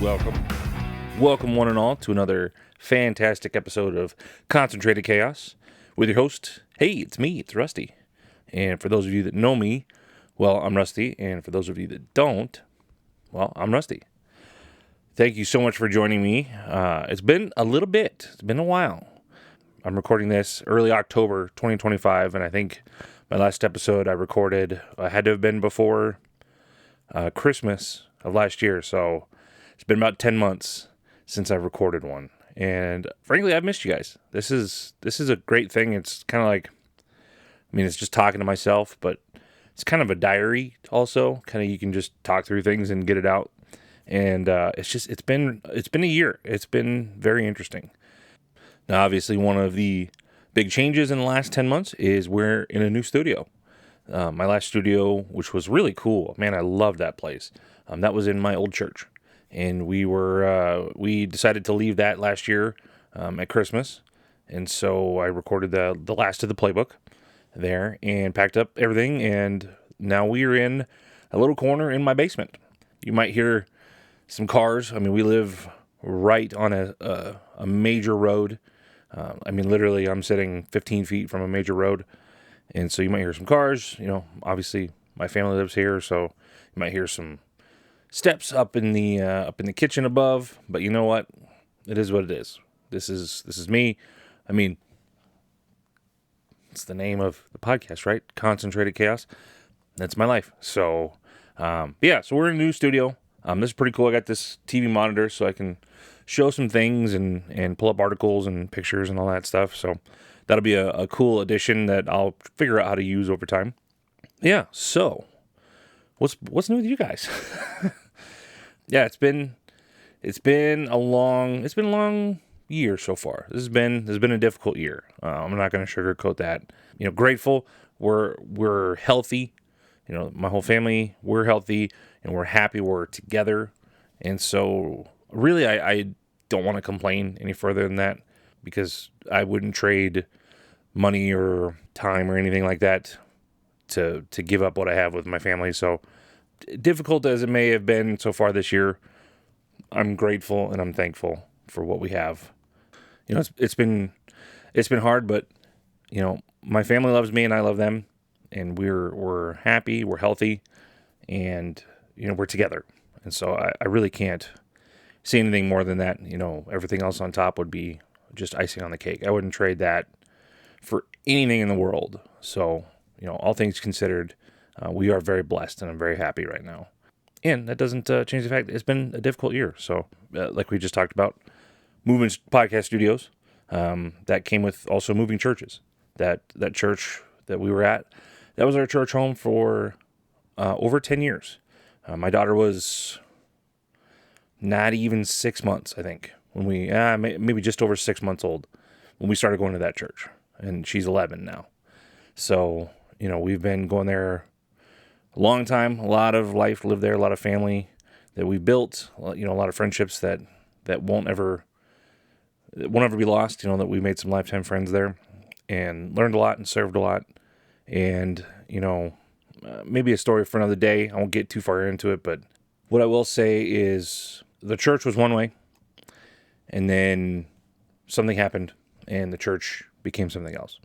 Welcome one and all to another fantastic episode of Concentrated Chaos with your host. Hey, it's Rusty. And for those of you that know me, well, I'm Rusty. And for those of you that don't, well, I'm Rusty. Thank you so much for joining me. It's been a little bit. It's been a while. I'm recording this early October 2025, and I think my last episode I had to have been before Christmas of last year, so it's been about 10 months since I've recorded one, and frankly, I've missed you guys. This is a great thing. It's kind of like, it's just talking to myself, but it's kind of a diary also. Kind of, you can just talk through things and get it out, and it's been a year. It's been very interesting. Now, obviously, one of the big changes in the last 10 months is we're in a new studio. My last studio, which was really cool, man, I loved that place. That was in my old church, and we decided to leave that last year at Christmas, and so I recorded the last of the playbook there and packed up everything, and now we are in a little corner in my basement. You might hear some cars. We live right on a major road. Literally, I'm sitting 15 feet from a major road, and so you might hear some cars. Obviously, my family lives here, so you might hear some steps up in the kitchen above. But you know what? It is what it is. This is me. It's the name of the podcast, right? Concentrated Chaos. That's my life. So, so we're in a new studio. This is pretty cool. I got this TV monitor so I can show some things and pull up articles and pictures and all that stuff. So that'll be a cool addition that I'll figure out how to use over time. Yeah. So what's new with you guys? Yeah, it's been a long year so far. This has been a difficult year. I'm not going to sugarcoat that. Grateful we're healthy. My whole family, we're healthy and we're happy we're together. And so really I don't want to complain any further than that, because I wouldn't trade money or time or anything like that to give up what I have with my family. So difficult as it may have been so far this year, I'm grateful and I'm thankful for what we have. It's been hard, but my family loves me and I love them, and we're happy, we're healthy, and we're together. And so I really can't see anything more than that. Everything else on top would be just icing on the cake. I wouldn't trade that for anything in the world. So, all things considered, we are very blessed, and I'm very happy right now. And that doesn't change the fact that it's been a difficult year. So, like we just talked about, moving podcast studios, that came with also moving churches. That church that we were at, that was our church home for over 10 years. My daughter was not even 6 months, I think, when we, maybe just over 6 months old when we started going to that church. And she's 11 now. So, we've been going there a long time, a lot of life lived there, a lot of family that we built, a lot of friendships that won't ever be lost, that we made some lifetime friends there and learned a lot and served a lot. And, maybe a story for another day. I won't get too far into it, but what I will say is the church was one way, and then something happened and the church became something else.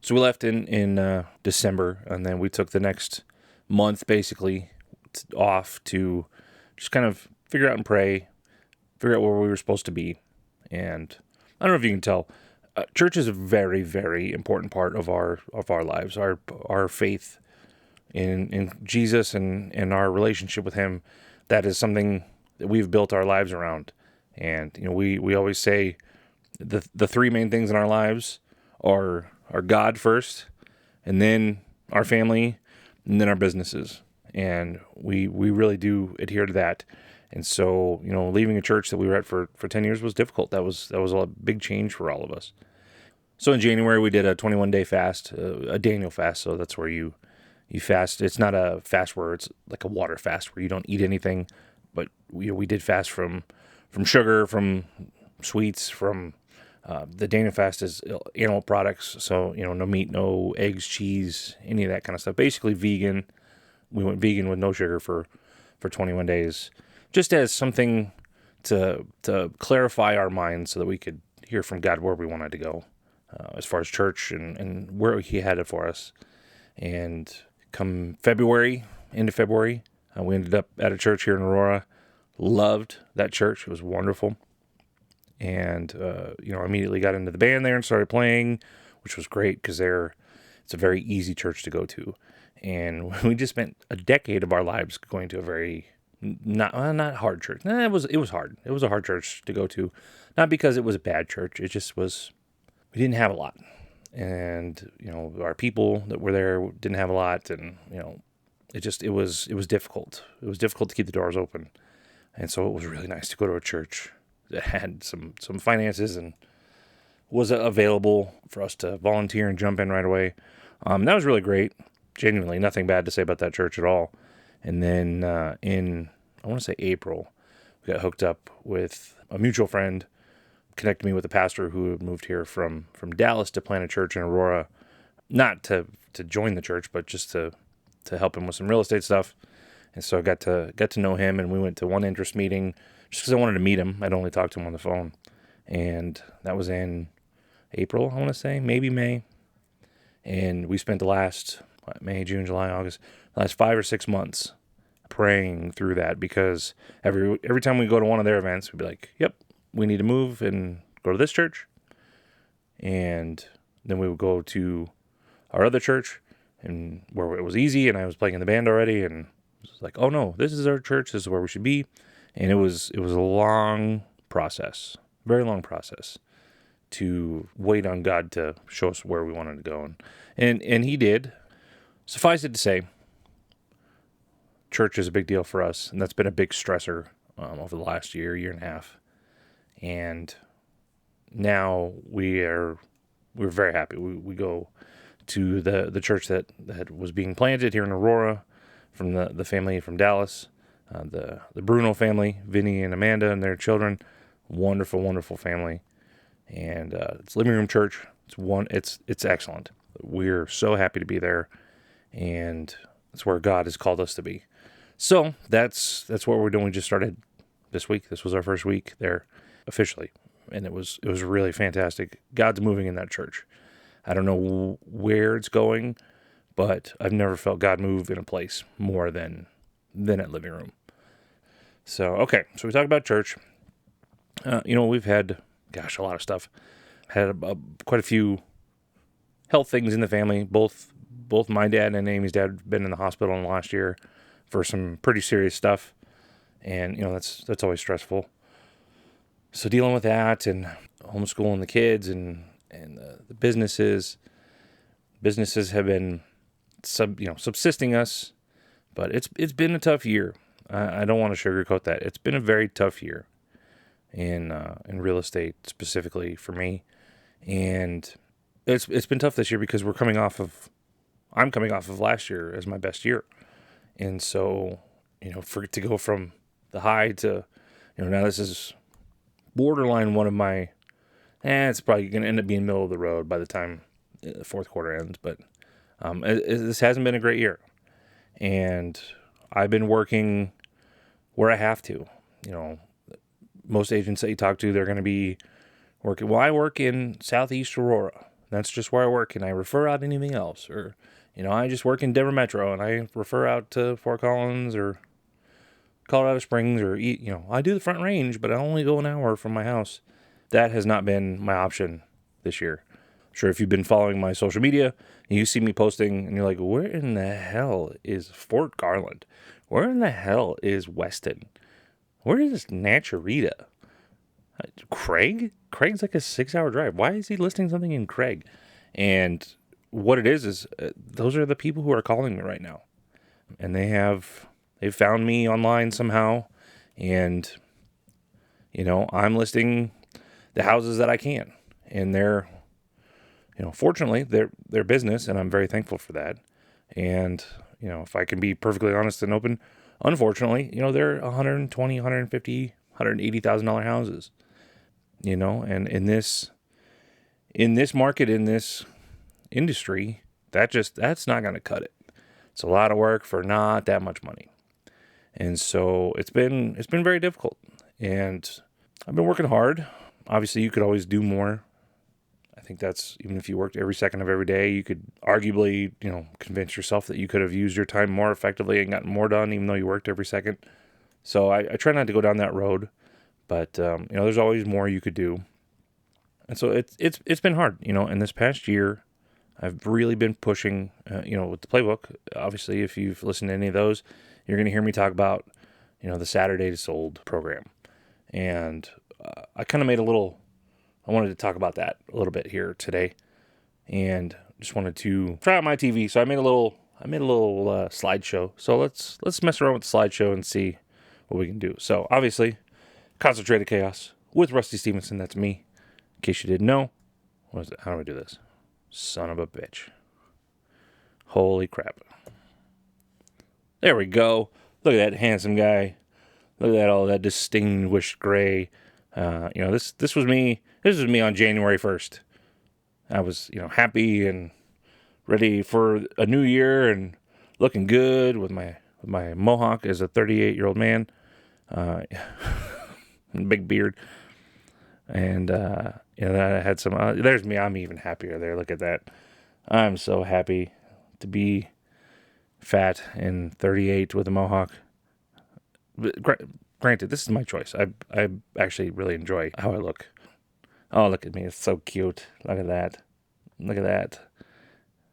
So we left in December, and then we took the next month basically off to just kind of figure out and pray, figure out where we were supposed to be. And I don't know if you can tell, church is a very, very important part of our lives, our faith in Jesus and our relationship with Him. That is something that we've built our lives around. And we always say the three main things in our lives are God first, and then our family, and then our businesses. And we really do adhere to that. And so, leaving a church that we were at for 10 years was difficult. That was a big change for all of us. So in January, we did a 21-day fast, a Daniel fast. So that's where you fast. It's not a fast where it's like a water fast where you don't eat anything, but we did fast from sugar, from sweets, from the Daniel fast is animal products. So, no meat, no eggs, cheese, any of that kind of stuff. Basically vegan. We went vegan with no sugar for 21 days. just as something to clarify our minds so that we could hear from God where we wanted to go as far as church and where He had it for us. And come February, end of February, we ended up at a church here in Aurora. Loved that church. It was wonderful. And, immediately got into the band there and started playing, which was great because it's a very easy church to go to. And we just spent a decade of our lives going to a very not hard church. It was hard. It was a hard church to go to, not because it was a bad church. It just was. We didn't have a lot, and our people that were there didn't have a lot, and it was difficult. It was difficult to keep the doors open, and so it was really nice to go to a church that had some finances and was available for us to volunteer and jump in right away. That was really great. Genuinely, nothing bad to say about that church at all. And then in, I want to say April, we got hooked up with a mutual friend, connected me with a pastor who had moved here from Dallas to plant a church in Aurora, not to join the church, but just to help him with some real estate stuff. And so I got to know him, and we went to one interest meeting just because I wanted to meet him. I'd only talked to him on the phone. And that was in April, I want to say, maybe May. And we spent the last May, June, July, August, the last 5 or 6 months praying through that, because every time we go to one of their events, we'd be like, yep, we need to move and go to this church. And then we would go to our other church, and where it was easy, and I was playing in the band already, and it was like, oh no, this is our church, this is where we should be. And it was a long process, very long process, to wait on God to show us where we wanted to go. And He did. Suffice it to say, church is a big deal for us, and that's been a big stressor over the last year and a half. And now we're very happy. We go to the church that was being planted here in Aurora from the family from Dallas, the Bruno family, Vinny and Amanda and their children. Wonderful, wonderful family. And it's living room church. It's excellent. We're so happy to be there, and it's where God has called us to be. So that's what we're doing. We just started this week. This was our first week there officially, and it was really fantastic. God's moving in that church. I don't know where it's going, but I've never felt God move in a place more than at living room. So okay, so we talked about church. We've had a lot of stuff. Had quite a few health things in the family. Both my dad and Amy's dad have been in the hospital in the last year for some pretty serious stuff, and that's always stressful. So dealing with that and homeschooling the kids and the businesses have been subsisting us, but it's been a tough year. I don't want to sugarcoat that. It's been a very tough year in real estate specifically for me, and it's been tough this year because I'm coming off of last year as my best year. And so, for it to go from the high to, now this is borderline one of my, it's probably going to end up being middle of the road by the time the fourth quarter ends. But this hasn't been a great year. And I've been working where I have to. Most agents that you talk to, they're going to be working. Well, I work in Southeast Aurora. That's just where I work, and I refer out anything else. Or, I just work in Denver Metro, and I refer out to Fort Collins or Colorado Springs, or, I do the Front Range, but I only go an hour from my house. That has not been my option this year. Sure, if you've been following my social media, and you see me posting, and you're like, where in the hell is Fort Garland? Where in the hell is Weston? Where is Naturita? Craig? Craig's like a 6-hour drive. Why is he listing something in Craig? And what it is those are the people who are calling me right now. And they've found me online somehow. And, I'm listing the houses that I can. And they're, fortunately, they're business, and I'm very thankful for that. And, if I can be perfectly honest and open, unfortunately, they're $120,000, $150,000, $180,000 houses. And in this market, in this industry, that's not going to cut it. It's a lot of work for not that much money. And so it's been very difficult. And I've been working hard. Obviously, you could always do more. I think that's, even if you worked every second of every day, you could arguably, convince yourself that you could have used your time more effectively and gotten more done, even though you worked every second. So I try not to go down that road, but there's always more you could do. And so it's been hard, and this past year, I've really been pushing, with the playbook. Obviously, if you've listened to any of those, you're going to hear me talk about, the Saturday to Sold program. And I kind of I wanted to talk about that a little bit here today. And just wanted to try out my TV. So I made a little slideshow. So let's mess around with the slideshow and see what we can do. So obviously, Concentrated Chaos with Rusty Stevenson. That's me. In case you didn't know. What is it? How do I do this? Son of a bitch. Holy crap. There we go. Look at that handsome guy. Look at that, all that distinguished gray. This was me. This was me on January 1st. I was, happy and ready for a new year and looking good with my mohawk as a 38-year-old man. Big beard. And, I had some, there's me. I'm even happier there. Look at that. I'm so happy to be fat and 38 with a mohawk. But granted, this is my choice. I actually really enjoy how I look. Oh, look at me. It's so cute. Look at that. Look at that.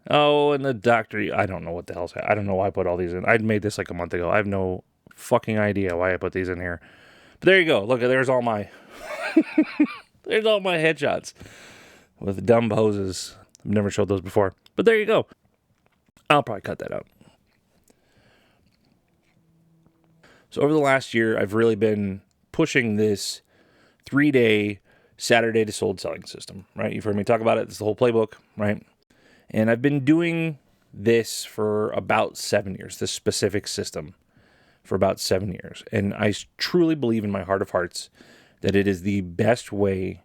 Oh, and the doctor. I don't know what the hell's. I don't know why I put all these in. I made this like a month ago. I have no fucking idea why I put these in here. But there you go. Look, there's all my there's all my headshots with dumb poses. I've never showed those before. But there you go. I'll probably cut that out. So over the last year, I've really been pushing this 3-day Saturday to Sold selling system, right? You've heard me talk about it. It's the whole playbook, right? And I've been doing this for about 7 years, this specific system for about 7 years. And I truly believe in my heart of hearts that it is the best way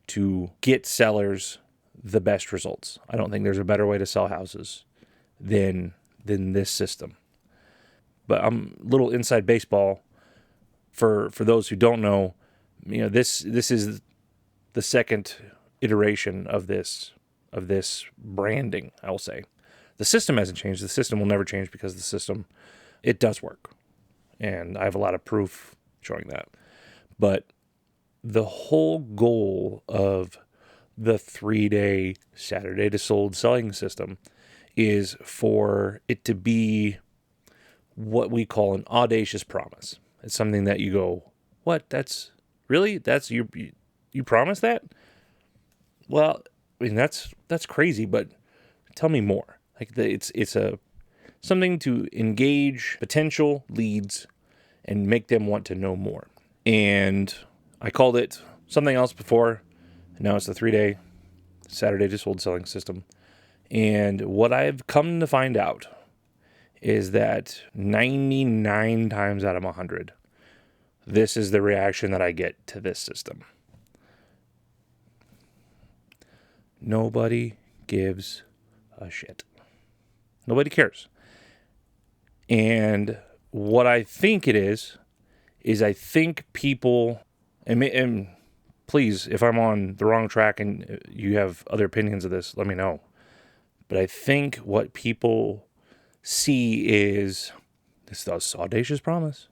to get sellers the best results. I don't think there's a better way to sell houses than this system. But I'm a little inside baseball for those who don't know. This is the second iteration of this branding, I will say. The system hasn't changed. The system will never change because the system, it does work. And I have a lot of proof showing that. But the whole goal of the 3-day Saturday to Sold selling system is for it to be what we call an audacious promise. It's something that you go, what? That's you promise that? Well, I mean that's crazy, but tell me more. It's something to engage potential leads and make them want to know more. And I called it something else before. And now it's the 3-day Saturday to Sold selling system. And what I've come to find out is that 99 times out of 100, this is the reaction that I get to this system. Nobody gives a shit. Nobody cares. And what I think it is I think people, and please, if I'm on the wrong track and you have other opinions of this, let me know. But I think what people see is this audacious promise.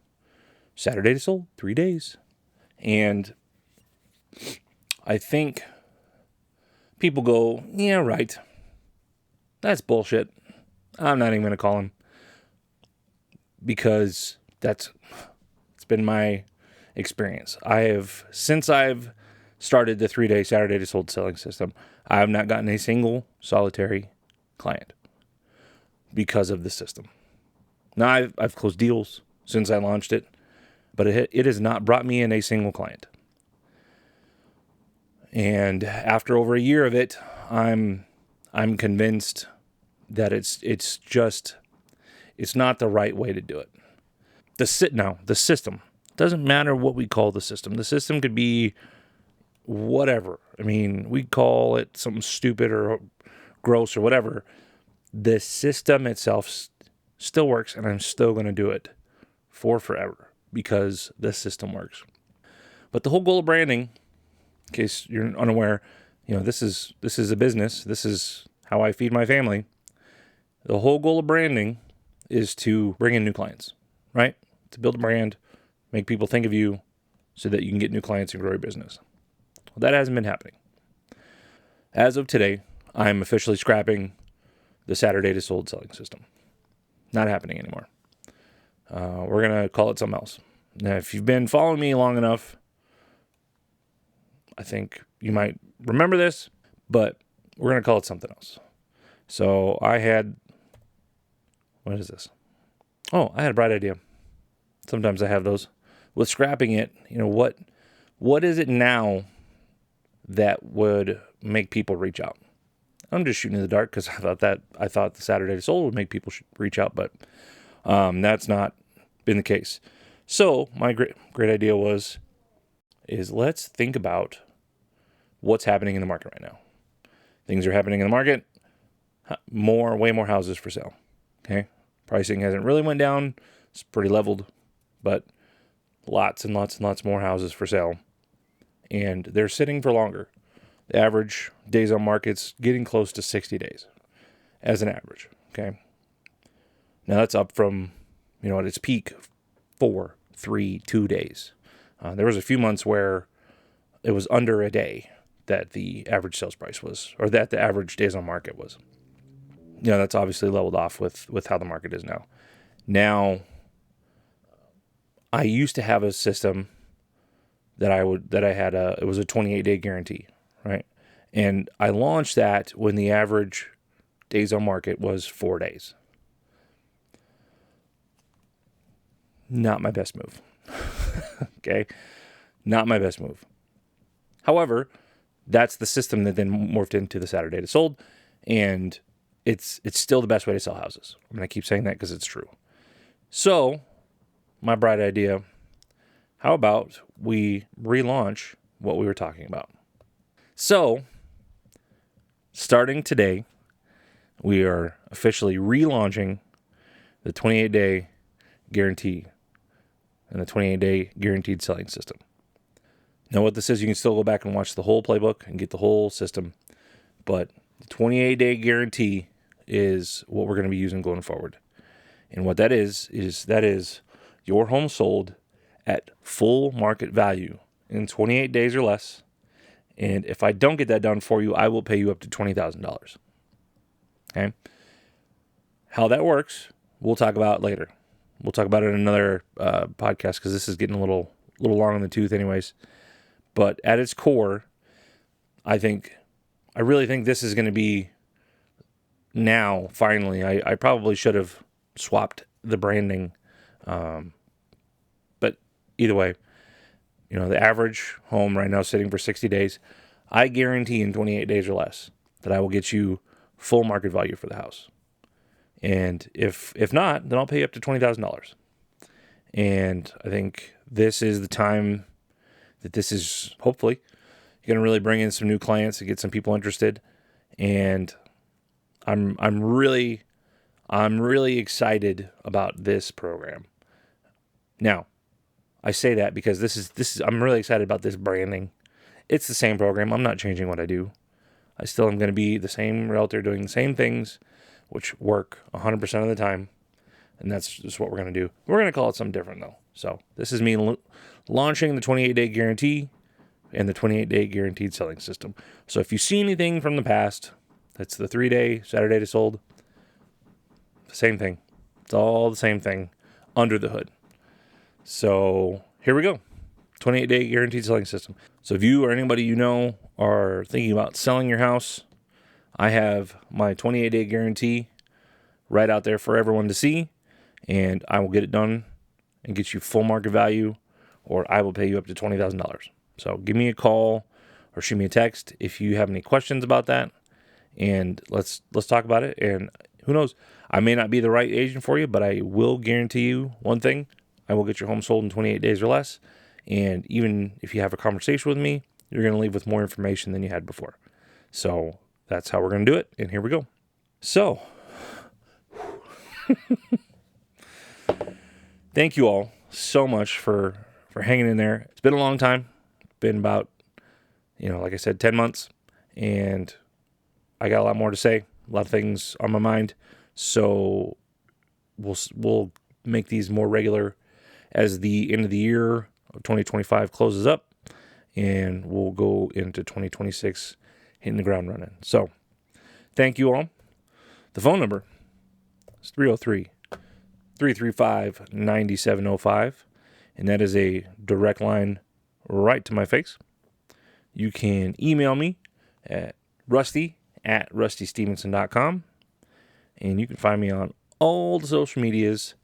Saturday to Sold, 3 days. And I think people go, yeah, right. That's bullshit. I'm not even going to call him. Because it's been my experience. Since I've started the 3-day Saturday to Sold selling system, I have not gotten a single solitary client because of the system. Now, I've closed deals since I launched it, but it has not brought me in a single client. And after over a year of it, I'm convinced that it's not the right way to do it. The system. Doesn't matter what we call the system. The system could be whatever. I mean, we call it something stupid or gross or whatever. The system itself still works, and I'm still going to do it for forever because this system works. But the whole goal of branding, in case you're unaware, this is a business. This is how I feed my family. The whole goal of branding is to bring in new clients, right? To build a brand, make people think of you so that you can get new clients and grow your business. Well, that hasn't been happening. As of today, I'm officially scrapping the Saturday to Sold selling system. Not happening anymore. We're going to call it something else. Now, if you've been following me long enough, I think you might remember this, but we're going to call it something else. So what is this? Oh, I had a bright idea. Sometimes I have those. With scrapping it, what is it now that would make people reach out? I'm just shooting in the dark because I thought the Saturday to Sold would make people reach out, but that's not been the case. So my great idea is let's think about what's happening in the market right now. Things are happening in the market. Way more houses for sale. Okay, pricing hasn't really went down. It's pretty leveled, but lots and lots and lots more houses for sale, and they're sitting for longer. The average days on market's getting close to 60 days as an average. Okay, now that's up from at its peak 4, 3, 2 days. There was a few months where it was under a day that the average sales price was, or that the average days on market was. That's obviously leveled off with how the market is now. Now, I used to have a system that it was a 28-day guarantee, right? And I launched that when the average days on market was 4 days. Not my best move. Okay? Not my best move. However, that's the system that then morphed into the Saturday to Sold, and it's still the best way to sell houses. I'm going to keep saying that because it's true. So, my bright idea, how about we relaunch what we were talking about? So, starting today, we are officially relaunching the 28-day guarantee and the 28-day guaranteed selling system. Now, what this is, you can still go back and watch the whole playbook and get the whole system, but the 28-day guarantee is what we're going to be using going forward. And what that is your home sold at full market value in 28 days or less. And if I don't get that done for you, I will pay you up to $20,000. Okay? How that works, we'll talk about later. We'll talk about it in another podcast because this is getting a little long in the tooth anyways. But at its core, I really think this is going to be now, finally. I probably should have swapped the branding. But either way, the average home right now is sitting for 60 days. I guarantee in 28 days or less that I will get you full market value for the house. And if not, then I'll pay you up to $20,000. And I think this is the time that this is hopefully going to really bring in some new clients and get some people interested. And I'm really excited about this program. Now, I say that because this is I'm really excited about this branding. It's the same program. I'm not changing what I do. I still am going to be the same realtor doing the same things, which work 100% of the time. And that's just what we're going to do. We're going to call it something different, though. So this is me launching the 28-day guarantee and the 28-day guaranteed selling system. So if you see anything from the past, that's the 3-day Saturday to Sold. Same thing. It's all the same thing under the hood. So here we go. 28-day guaranteed selling system. So if you or anybody you know are thinking about selling your house, I have my 28-day guarantee right out there for everyone to see, and I will get it done and get you full market value, or I will pay you up to $20,000. So give me a call or shoot me a text if you have any questions about that, and let's talk about it. And who knows, I may not be the right agent for you, but I will guarantee you one thing: I will get your home sold in 28 days or less. And even if you have a conversation with me, you're going to leave with more information than you had before. So that's how we're going to do it. And here we go. So thank you all so much for hanging in there. It's been a long time. It's been about, like I said, 10 months. And I got a lot more to say. A lot of things on my mind. So we'll make these more regular as the end of the year of 2025 closes up. And we'll go into 2026 hitting the ground running. So thank you all. The phone number is 303-335-9705. And that is a direct line right to my face. You can email me at rusty@rustystevenson.com. And you can find me on all the social medias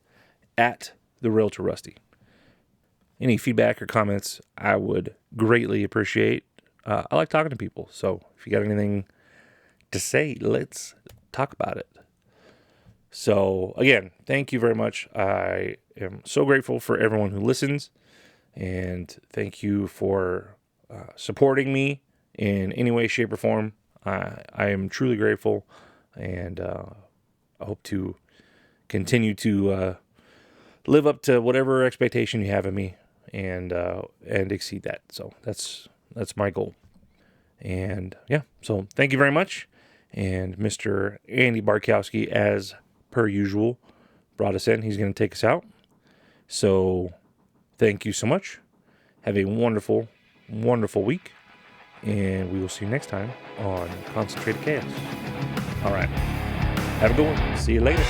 at The Realtor Rusty. Any feedback or comments, I would greatly appreciate. I like talking to people, so if you got anything to say, let's talk about it. So, again, thank you very much. I am so grateful for everyone who listens, and thank you for supporting me in any way, shape, or form. I am truly grateful, and I hope to continue to live up to whatever expectation you have of me, and exceed that. So that's my goal. And yeah, so thank you very much. And Mr. Andy Barkowski, as per usual, brought us in. He's going to take us out. So thank you so much. Have a wonderful, wonderful week. And we will see you next time on Concentrated Chaos. All right. Have a good one. See you later.